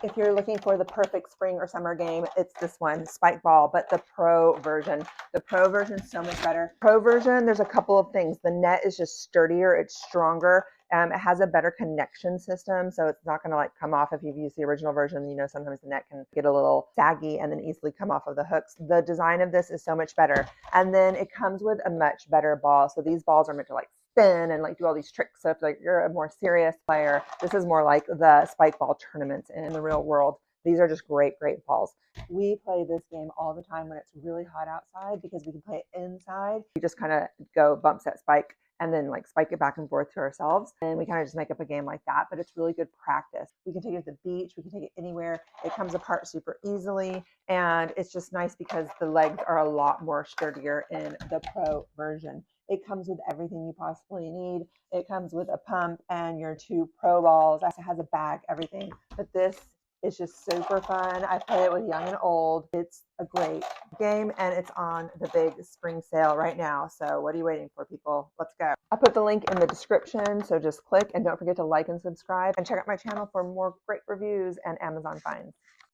If you're looking for the perfect spring or summer game, it's this one, Spikeball, but the pro version. The pro version is so much better. Pro version, there's a couple of things. The net is just sturdier, it's stronger. It has a better connection system, so it's not going to like come off if you've used the original version. You know, sometimes the net can get a little saggy and then easily come off of the hooks. The design of this is so much better. And then it comes with a much better ball. So these balls are meant to like spin and like do all these tricks. So if like you're a more serious player, this is more like the spike ball tournaments in the real world. These are just great, great balls. We play this game all the time when it's really hot outside because we can play it inside. We just kind of go bump set spike and then like spike it back and forth to ourselves. And we kind of just make up a game like that, but it's really good practice. We can take it to the beach. We can take it anywhere. It comes apart super easily. And it's just nice because the legs are a lot more sturdier in the pro version. It comes with everything you possibly need. It comes with a pump and your 2 pro balls. It has a bag, everything. But this is just super fun. I play it with young and old. It's a great game and it's on the big spring sale right now. So what are you waiting for, people? Let's go. I'll put the link in the description. So just click and don't forget to like and subscribe and check out my channel for more great reviews and Amazon finds.